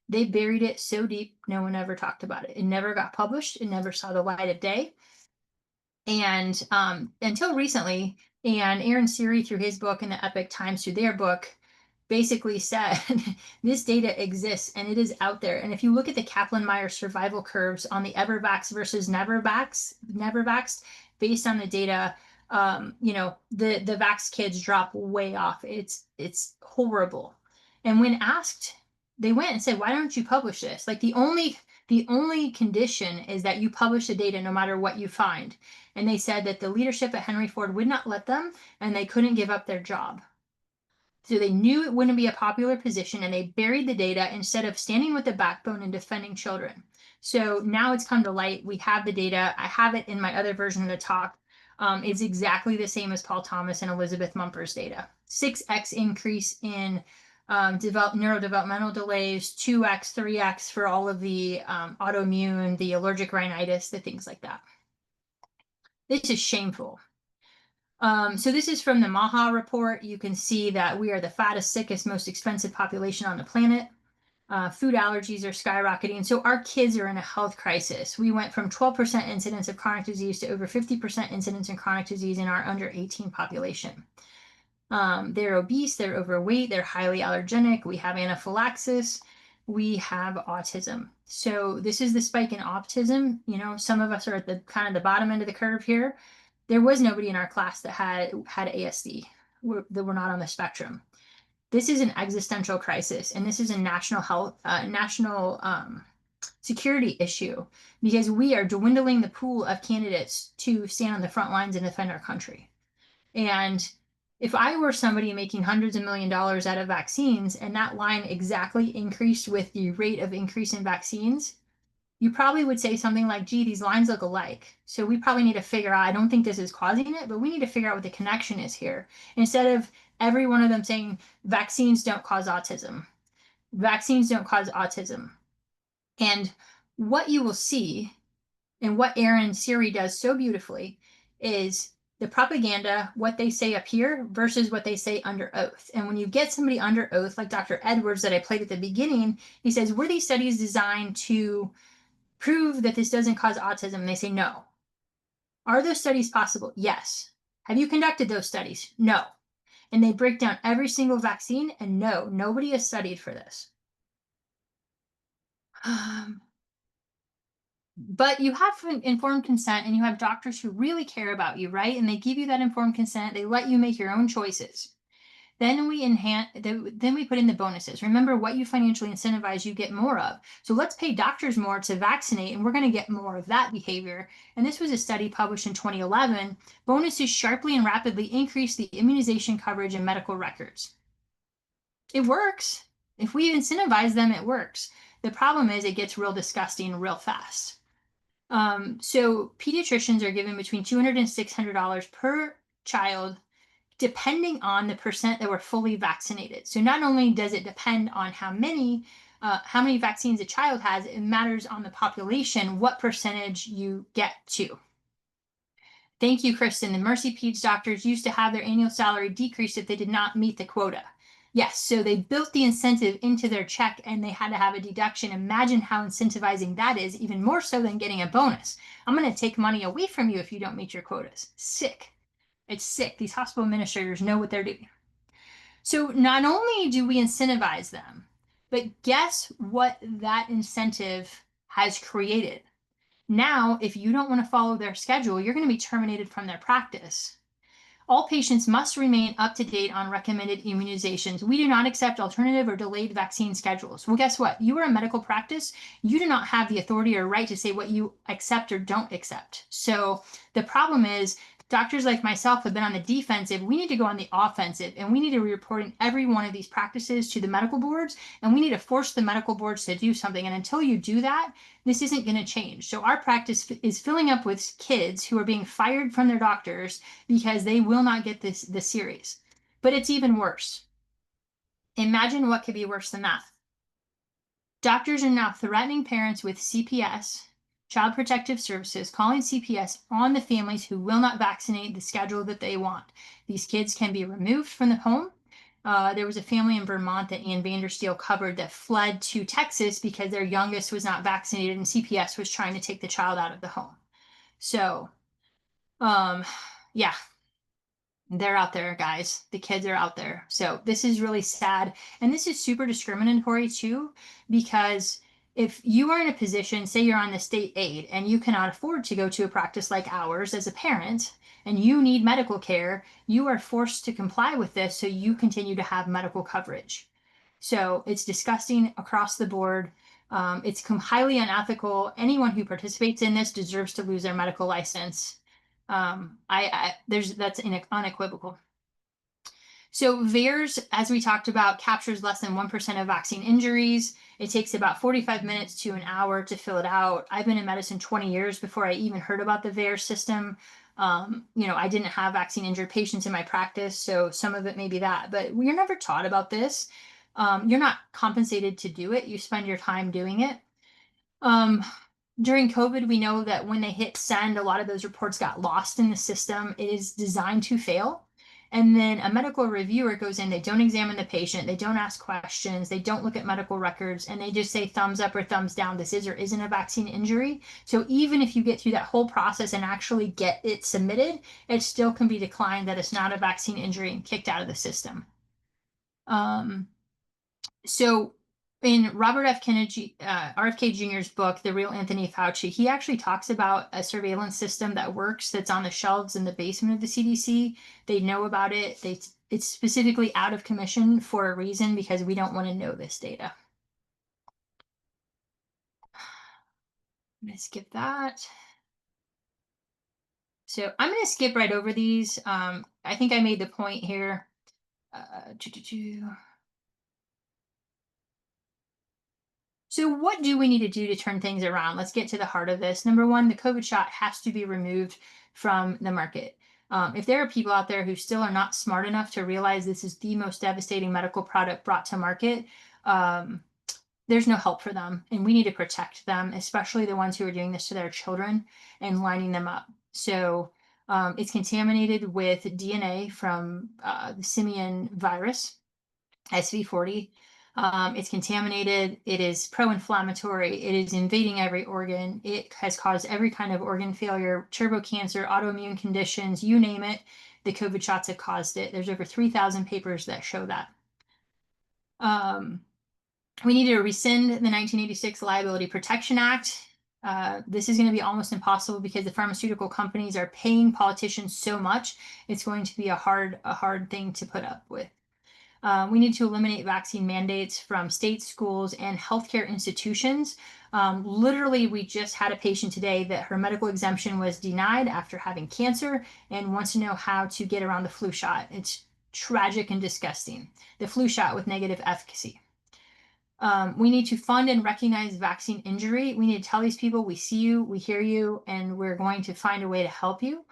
They buried it so deep, no one ever talked about it. It never got published. It never saw the light of day. And until recently, and Aaron Siri, through his book, and the Epic Times, through their book, basically said this data exists and it is out there. And if you look at the Kaplan-Meier survival curves on the ever vax versus never vaxxed, based on the data, the vax kids drop way off. It's horrible. And when asked, they went and said, why don't you publish this? Like the only condition is that you publish the data no matter what you find. And they said that the leadership at Henry Ford would not let them, and they couldn't give up their job. So they knew it wouldn't be a popular position, and they buried the data instead of standing with the backbone and defending children. So now it's come to light. We have the data. I have it in my other version of the talk. It's exactly the same as Paul Thomas and Elizabeth Mumper's data. 6x increase in neurodevelopmental delays, 2x, 3x for all of the autoimmune, the allergic rhinitis, the things like that. This is shameful. So this is from the MAHA report. You can see that we are the fattest, sickest, most expensive population on the planet. Food allergies are skyrocketing. So our kids are in a health crisis. We went from 12% incidence of chronic disease to over 50% incidence in chronic disease in our under 18 population. They're obese, they're overweight, they're highly allergenic. We have anaphylaxis. we have autism. So this is the spike in autism. You know, some of us are at the kind of the bottom end of the curve here. There was nobody in our class that had ASD, that were not on the spectrum. This is an existential crisis, and this is a national health, national security issue, because we are dwindling the pool of candidates to stand on the front lines and defend our country. And if I were somebody making hundreds of $1 millions out of vaccines and that line exactly increased with the rate of increase in vaccines, you probably would say something like, gee, these lines look alike. So we probably need to figure out, I don't think this is causing it, but we need to figure out what the connection is here. Instead of every one of them saying vaccines don't cause autism. Vaccines don't cause autism. And what you will see, and what Aaron Siri does so beautifully, is the propaganda, what they say up here versus what they say under oath. And when you get somebody under oath, like Dr. Edwards that I played at the beginning, he says, were these studies designed to prove that this doesn't cause autism? And they say no. Are those studies possible? Yes. Have you conducted those studies? No. And they break down every single vaccine, and no, nobody has studied for this. But you have informed consent, and you have doctors who really care about you, right? And they give you that informed consent. They let you make your own choices. Then we put in the bonuses. Remember, what you financially incentivize, you get more of. So let's pay doctors more to vaccinate, and we're going to get more of that behavior. And this was a study published in 2011. Bonuses sharply and rapidly increase the immunization coverage and medical records. It works. If we incentivize them, it works. The problem is it gets real disgusting real fast. So pediatricians are given between $200 and $600 per child, depending on the percent that were fully vaccinated. So not only does it depend on how many vaccines a child has, it matters on the population, what percentage you get to. Thank you, Kristen. The Mercy Peds doctors used to have their annual salary decreased if they did not meet the quota. Yes, so they built the incentive into their check and they had to have a deduction. Imagine how incentivizing that is, even more so than getting a bonus. I'm going to take money away from you if you don't meet your quotas. Sick. It's sick. These hospital administrators know what they're doing. So not only do we incentivize them, but guess what that incentive has created? Now, if you don't want to follow their schedule, you're going to be terminated from their practice. All patients must remain up to date on recommended immunizations. We do not accept alternative or delayed vaccine schedules. Well, guess what? You are a medical practice. You do not have the authority or right to say what you accept or don't accept. So the problem is, doctors like myself have been on the defensive. We need to go on the offensive, and we need to be reporting every one of these practices to the medical boards, and we need to force the medical boards to do something. And until you do that, this isn't going to change. So our practice is filling up with kids who are being fired from their doctors because they will not get this series. But it's even worse. Imagine what could be worse than that. Doctors are now threatening parents with CPS, Child Protective Services, calling CPS on the families who will not vaccinate the schedule that they want. These kids can be removed from the home. There was a family in Vermont that Ann Vandersteel covered that fled to Texas because their youngest was not vaccinated and CPS was trying to take the child out of the home. So, yeah, they're out there, guys. The kids are out there. So this is really sad. And this is super discriminatory too, because if you are in a position, say you're on the state aid and you cannot afford to go to a practice like ours as a parent, and you need medical care, you are forced to comply with this so you continue to have medical coverage. So it's disgusting across the board. It's highly unethical. Anyone who participates in this deserves to lose their medical license. That's unequivocal. So VAERS, as we talked about, captures less than 1% of vaccine injuries. It takes about 45 minutes to an hour to fill it out. I've been in medicine 20 years before I even heard about the VAERS system. I didn't have vaccine injured patients in my practice, so some of it may be that, but we're never taught about this. You're not compensated to do it. You spend your time doing it. During COVID, we know that when they hit send, a lot of those reports got lost in the system. It is designed to fail. And then a medical reviewer goes in, they don't examine the patient, they don't ask questions, they don't look at medical records, and they just say thumbs up or thumbs down, this is or isn't a vaccine injury. So even if you get through that whole process and actually get it submitted, it still can be declined that it's not a vaccine injury and kicked out of the system. So In Robert F. Kennedy, RFK Jr.'s book, The Real Anthony Fauci, he actually talks about a surveillance system that works that's on the shelves in the basement of the CDC. They know about it. It's specifically out of commission for a reason because we don't want to know this data. I'm going to skip that. So I'm going to skip right over these. I think I made the point here. So what do we need to do to turn things around? Let's get to the heart of this. Number one, the COVID shot has to be removed from the market. If there are people out there who still are not smart enough to realize this is the most devastating medical product brought to market, there's no help for them. And we need to protect them, especially the ones who are doing this to their children and lining them up. So it's contaminated with DNA from the simian virus. SV40. It's contaminated. It is pro-inflammatory. It is invading every organ. It has caused every kind of organ failure, turbo cancer, autoimmune conditions, you name it. The COVID shots have caused it. There's over 3,000 papers that show that. We need to rescind the 1986 Liability Protection Act. This is going to be almost impossible because the pharmaceutical companies are paying politicians so much. It's going to be a hard thing to put up with. We need to eliminate vaccine mandates from states, schools, and healthcare institutions. Literally, we just had a patient today that her medical exemption was denied after having cancer and wants to know how to get around the flu shot. It's tragic and disgusting. The flu shot with negative efficacy. We need to fund and recognize vaccine injury. We need to tell these people we see you, we hear you, and we're going to find a way to help you.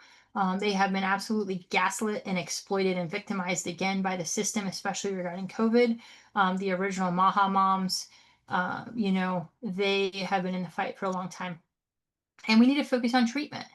They have been absolutely gaslit and exploited and victimized again by the system, especially regarding COVID. The original Maha moms, they have been in the fight for a long time. And we need to focus on treatment.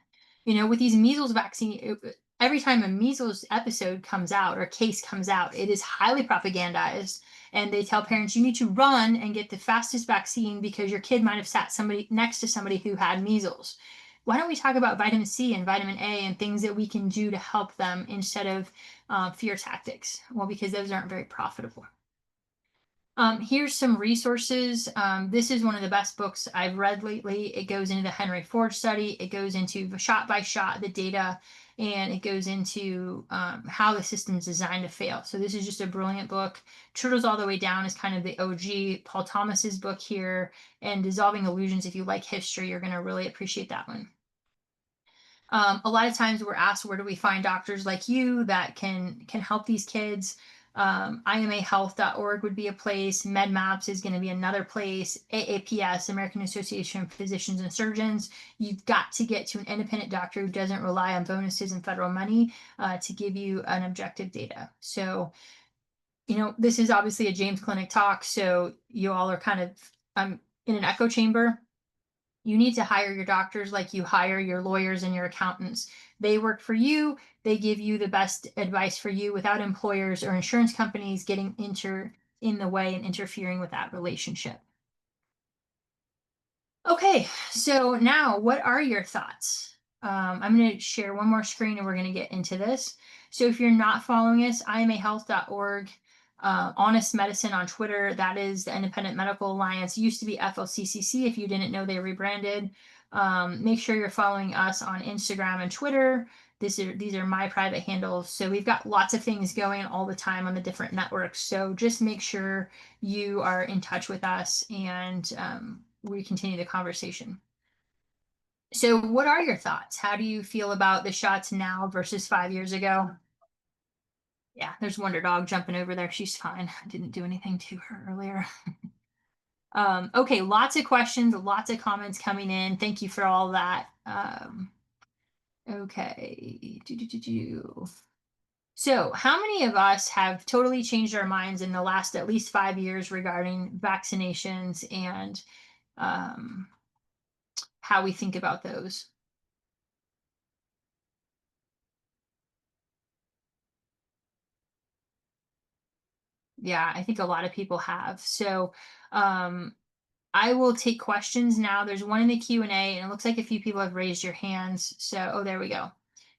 With these measles vaccine, every time a measles episode comes out or case comes out, it is highly propagandized. And they tell parents, you need to run and get the fastest vaccine because your kid might have sat somebody next to somebody who had measles. Why don't we talk about vitamin C and vitamin A and things that we can do to help them instead of fear tactics? Well, because those aren't very profitable. Here's some resources. This is one of the best books I've read lately. It goes into the Henry Ford study. It goes into shot by shot the data, and it goes into how the system's designed to fail. So this is just a brilliant book. Turtles All the Way Down is kind of the OG. Paul Thomas's book here, and Dissolving Illusions. If you like history, you're going to really appreciate that one. A lot of times we're asked, where do we find doctors like you that can help these kids? IMAhealth.org would be a place. MedMaps is going to be another place. AAPS, American Association of Physicians and Surgeons. You've got to get to an independent doctor who doesn't rely on bonuses and federal money to give you an objective data. So, this is obviously a James Clinic talk, so you all are kind of in an echo chamber. You need to hire your doctors like you hire your lawyers and your accountants. They work for you. They give you the best advice for you without employers or insurance companies getting in the way and interfering with that relationship. Okay, so now what are your thoughts? I'm going to share one more screen and we're going to get into this. So if you're not following us, imahealth.org, Honest Medicine on Twitter, that is the Independent Medical Alliance. It used to be FLCCC. If you didn't know, they rebranded. Make sure you're following us on Instagram and Twitter. These are my private handles. So we've got lots of things going all the time on the different networks. So just make sure you are in touch with us and we continue the conversation. So what are your thoughts? How do you feel about the shots now versus 5 years ago? Yeah, there's Wonder Dog jumping over there. She's fine. I didn't do anything to her earlier. Okay, lots of questions, lots of comments coming in. Thank you for all that. Okay. So how many of us have totally changed our minds in the last at least 5 years regarding vaccinations and how we think about those? Yeah, I think a lot of people have. So I will take questions now. There's one in the Q&A, and it looks like a few people have raised your hands. So, oh, there we go.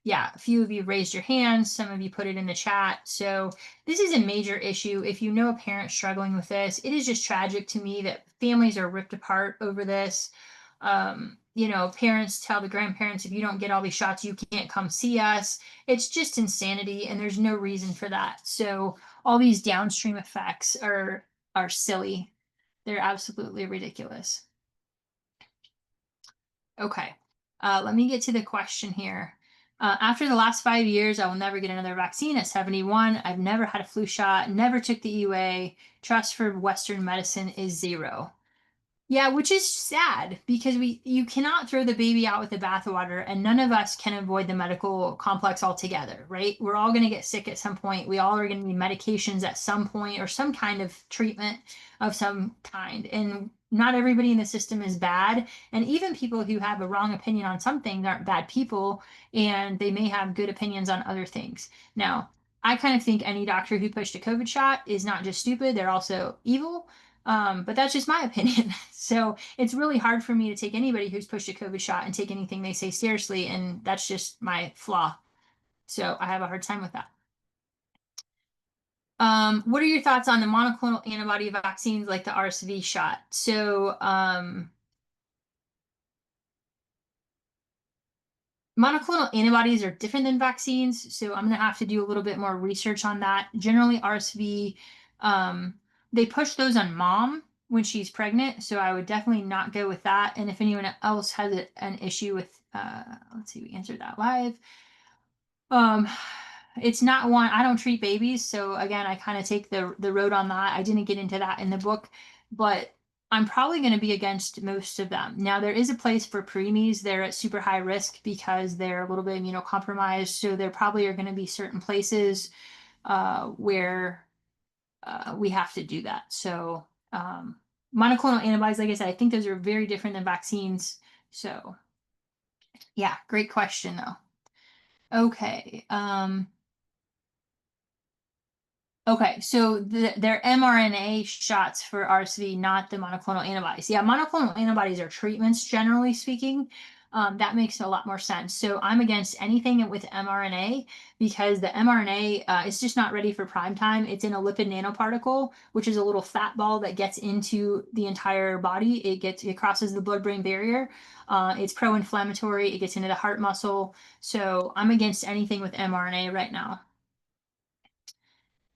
Yeah, a few of you raised your hands, some of you put it in the chat. So this is a major issue. If you know a parent struggling with this, it is just tragic to me that families are ripped apart over this. Parents tell the grandparents, if you don't get all these shots, you can't come see us. It's just insanity, and there's no reason for that. So all these downstream effects are silly. They're absolutely ridiculous. Okay. Let me get to the question here. After the last 5 years, I will never get another vaccine. At 71, I've never had a flu shot, never took the EUA. Trust for Western medicine is zero. Yeah, which is sad because you cannot throw the baby out with the bathwater, and none of us can avoid the medical complex altogether, right? We're all going to get sick at some point. We all are going to need medications at some point or some kind of treatment of some kind. And not everybody in the system is bad. And even people who have a wrong opinion on some things aren't bad people, and they may have good opinions on other things. Now, I kind of think any doctor who pushed a COVID shot is not just stupid, they're also evil. But that's just my opinion. So it's really hard for me to take anybody who's pushed a COVID shot and take anything they say seriously. And that's just my flaw. So I have a hard time with that. What are your thoughts on the monoclonal antibody vaccines like the RSV shot? So monoclonal antibodies are different than vaccines, so I'm going to have to do a little bit more research on that. Generally, RSV, they push those on mom when she's pregnant, so I would definitely not go with that. And if anyone else has an issue with, let's see, we answered that live. Um, it's not one, I don't treat babies, so again, I kind of take the road on that. I didn't get into that in the book, but I'm probably going to be against most of them. Now, there is a place for preemies. They're at super high risk because they're a little bit immunocompromised. So there probably are going to be certain places where we have to do that. So monoclonal antibodies, like I said, I think those are very different than vaccines. So yeah, great question though. Okay. Okay, so they're mRNA shots for RSV, not the monoclonal antibodies. Yeah, monoclonal antibodies are treatments, generally speaking. That makes a lot more sense. So I'm against anything with mRNA because the mRNA is just not ready for prime time. It's in a lipid nanoparticle, which is a little fat ball that gets into the entire body. It crosses the blood-brain barrier. It's pro-inflammatory. It gets into the heart muscle. So I'm against anything with mRNA right now.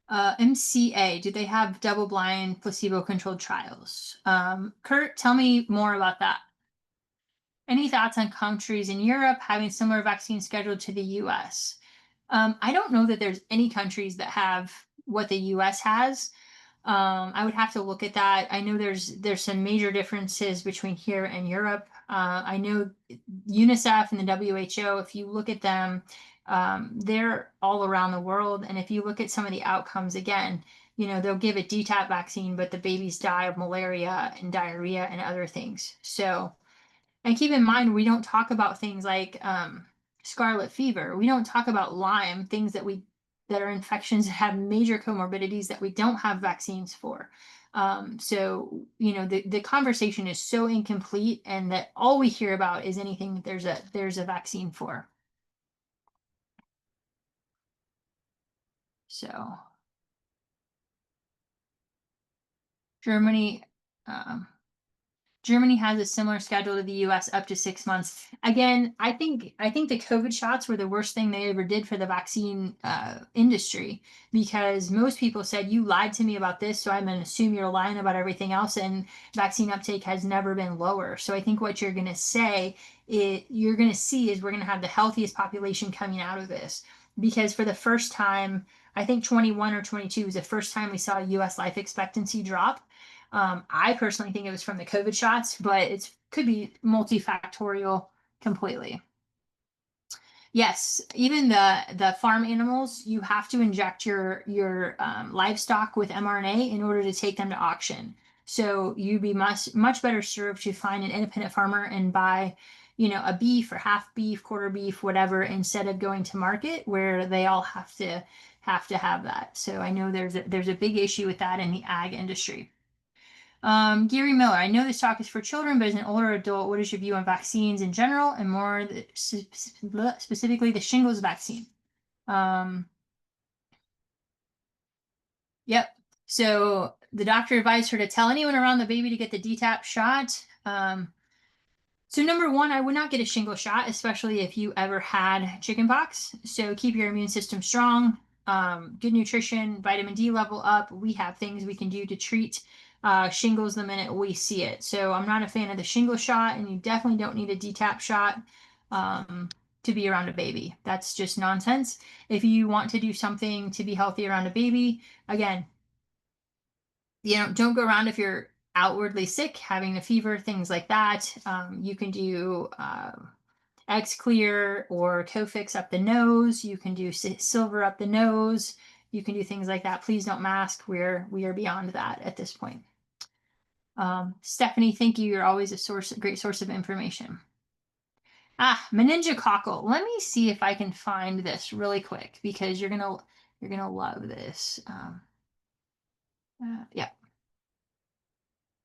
MCA, do they have double-blind placebo-controlled trials? Kurt, tell me more about that. Any thoughts on countries in Europe having similar vaccines scheduled to the US? I don't know that there's any countries that have what the US has. I would have to look at that. I know there's some major differences between here and Europe. I know UNICEF and the WHO, if you look at them, they're all around the world. And if you look at some of the outcomes, again, they'll give a DTaP vaccine, but the babies die of malaria and diarrhea and other things. So, and keep in mind, we don't talk about things like scarlet fever. We don't talk about Lyme, things that are infections that have major comorbidities that we don't have vaccines for. So the conversation is so incomplete, and that all we hear about is anything that there's a vaccine for. So Germany, Germany has a similar schedule to the US, up to 6 months. Again, I think the COVID shots were the worst thing they ever did for the vaccine industry, because most people said, you lied to me about this, so I'm going to assume you're lying about everything else. And vaccine uptake has never been lower. So I think what you're going to see is we're going to have the healthiest population coming out of this, because for the first time, I think 21 or 22 was the first time we saw US life expectancy drop. I personally think it was from the COVID shots, but it could be multifactorial completely. Yes, even the farm animals, you have to inject your livestock with mRNA in order to take them to auction. So you'd be much better served to find an independent farmer and buy, a beef or half beef, quarter beef, whatever, instead of going to market where they all have to have that. So I know there's a big issue with that in the ag industry. Gary Miller, I know this talk is for children, but as an older adult, what is your view on vaccines in general and more specifically the shingles vaccine? Yep. So the doctor advised her to tell anyone around the baby to get the DTaP shot. So number one, I would not get a shingle shot, especially if you ever had chickenpox. So keep your immune system strong, good nutrition, vitamin D level up. We have things we can do to treat shingles the minute we see it. So I'm not a fan of the shingle shot, and you definitely don't need a DTaP shot to be around a baby. That's just nonsense. If you want to do something to be healthy around a baby, again, don't go around if you're outwardly sick, having a fever, things like that. You can do X Clear or Cofix up the nose. You can do silver up the nose. You can do things like that. Please don't mask. We are beyond that at this point. Stephanie, thank you. You're always a great source of information. Meningococcal. Let me see if I can find this really quick because you're gonna love this. Yeah.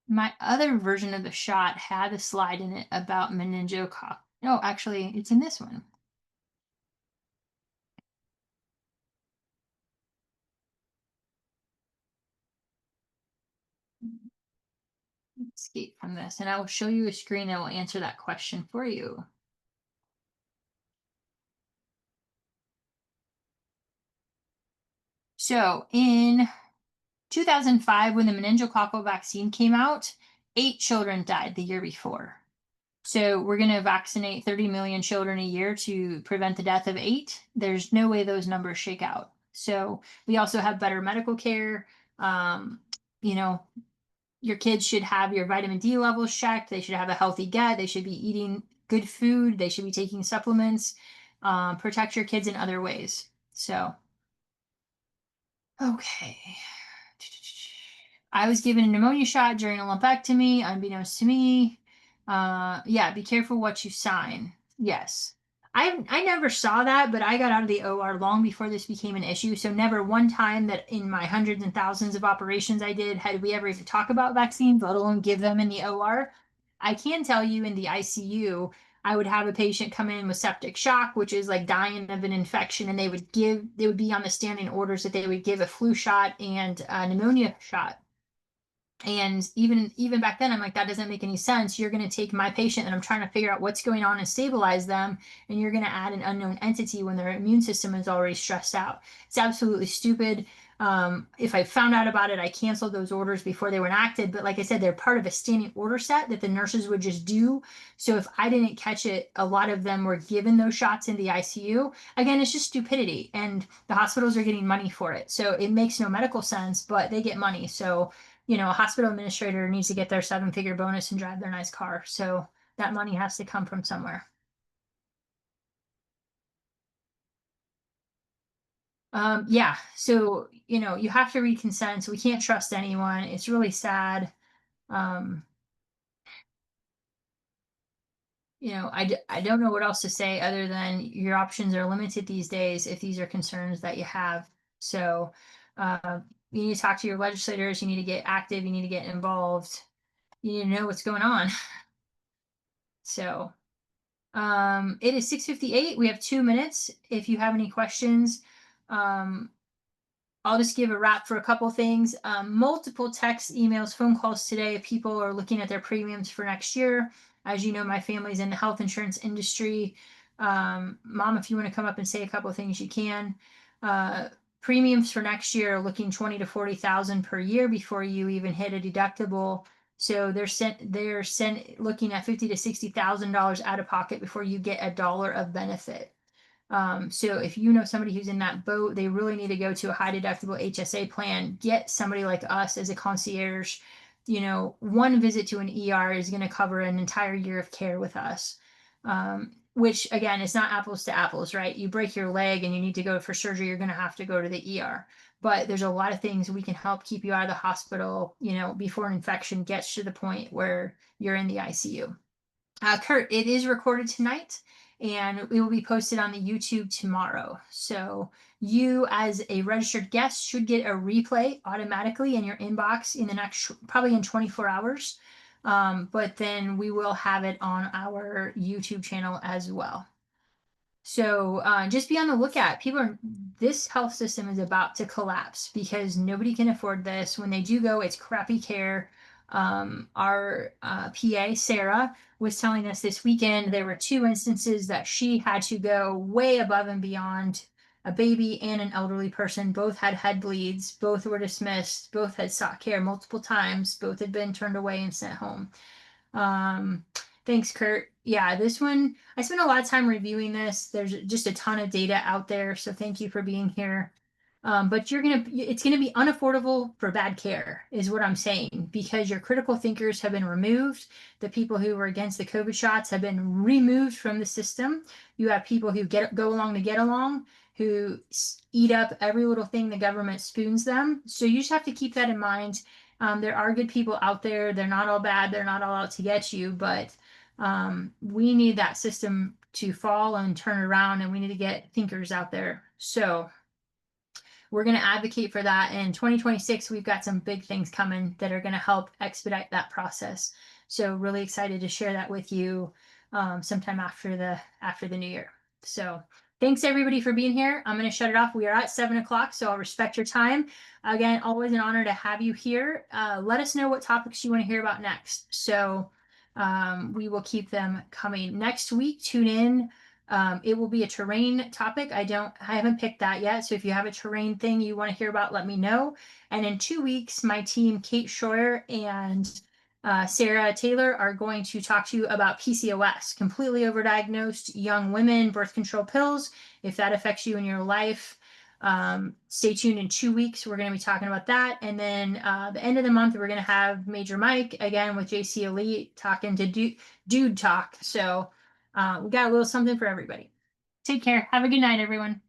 My other version of the shot had a slide in it about meningococcal. No, actually, it's in this one. Escape from this, and I will show you a screen that will answer that question for you. So in 2005, when the meningococcal vaccine came out, 8 children died the year before. So we're going to vaccinate 30 million children a year to prevent the death of 8. There's no way those numbers shake out. So we also have better medical care. You know, your kids should have your vitamin D levels checked. They should have a healthy gut. They should be eating good food. They should be taking supplements. Protect your kids in other ways. So, okay. I was given a pneumonia shot during a lumpectomy, unbeknownst to me. Yeah, be careful what you sign. Yes. I never saw that, but I got out of the OR long before this became an issue. So never one time that in my hundreds and thousands of operations I did had we ever even talk about vaccines, let alone give them in the OR. I can tell you in the ICU, I would have a patient come in with septic shock, which is like dying of an infection, and they would be on the standing orders that they would give a flu shot and a pneumonia shot. And even back then, I'm like, that doesn't make any sense. You're going to take my patient and I'm trying to figure out what's going on and stabilize them, and you're going to add an unknown entity when their immune system is already stressed out. It's absolutely stupid. If I found out about it, I canceled those orders before they were enacted. But like I said, they're part of a standing order set that the nurses would just do. So if I didn't catch it, a lot of them were given those shots in the ICU. Again, it's just stupidity, and the hospitals are getting money for it. So it makes no medical sense, but they get money. So a hospital administrator needs to get their 7-figure bonus and drive their nice car. So that money has to come from somewhere. Yeah. So, you have to read consent. We can't trust anyone. It's really sad. Um, I don't know what else to say other than your options are limited these days if these are concerns that you have. So, you need to talk to your legislators. You need to get active. You need to get involved. You need to know what's going on. So, it is 6:58. We have 2 minutes. If you have any questions, um, I'll just give a wrap for a couple things. Multiple texts, emails, phone calls today. People are looking at their premiums for next year. As you know, my family's in the health insurance industry. Mom, if you want to come up and say a couple of things, you can. Uh, Premiums for next year are looking 20 to 40,000 per year before you even hit a deductible. So they're looking at 50 to $60,000 out of pocket before you get $1 of benefit. So if you know somebody who's in that boat, they really need to go to a high deductible HSA plan. Get somebody like us as a concierge. One visit to an ER is going to cover an entire year of care with us. Which again is not apples to apples, right? You break your leg and you need to go for surgery, you're going to have to go to the ER. But there's a lot of things we can help keep you out of the hospital, before an infection gets to the point where you're in the ICU. Kurt, it is recorded tonight. and it will be posted on the YouTube tomorrow. So you as a registered guest should get a replay automatically in your inbox in the next, probably in 24 hours. But then we will have it on our YouTube channel as well. So just be on the lookout. This health system is about to collapse because nobody can afford this. When they do go, it's crappy care. Our PA, Sarah, was telling us this weekend there were 2 instances that she had to go way above and beyond. A baby and an elderly person both had head bleeds, both were dismissed, both had sought care multiple times, both had been turned away and sent home. Thanks, Kurt. Yeah, this one, I spent a lot of time reviewing this. There's just a ton of data out there, so thank you for being here. But it's gonna be unaffordable for bad care, is what I'm saying, because your critical thinkers have been removed. The people who were against the COVID shots have been removed from the system. You have people who go along to get along, who eat up every little thing the government spoons them. So you just have to keep that in mind. There are good people out there. They're not all bad. They're not all out to get you, but we need that system to fall and turn around, and we need to get thinkers out there. So we're going to advocate for that. In 2026, we've got some big things coming that are going to help expedite that process. So really excited to share that with you sometime after the new year. So thanks everybody for being here. I'm going to shut it off. We are at 7 o'clock, so I'll respect your time. Again, always an honor to have you here. Let us know what topics you want to hear about next. So we will keep them coming. Next week, tune in. It will be a terrain topic. I haven't picked that yet. So if you have a terrain thing you want to hear about, let me know. And in 2 weeks, my team, Kate Schroyer and Sarah Taylor, are going to talk to you about PCOS, completely overdiagnosed young women, birth control pills. If that affects you in your life, stay tuned in 2 weeks. We're going to be talking about that. And then the end of the month, we're going to have Major Mike again with JC Elite talking to Dude Talk. So we got a little something for everybody. Take care. Have a good night, everyone.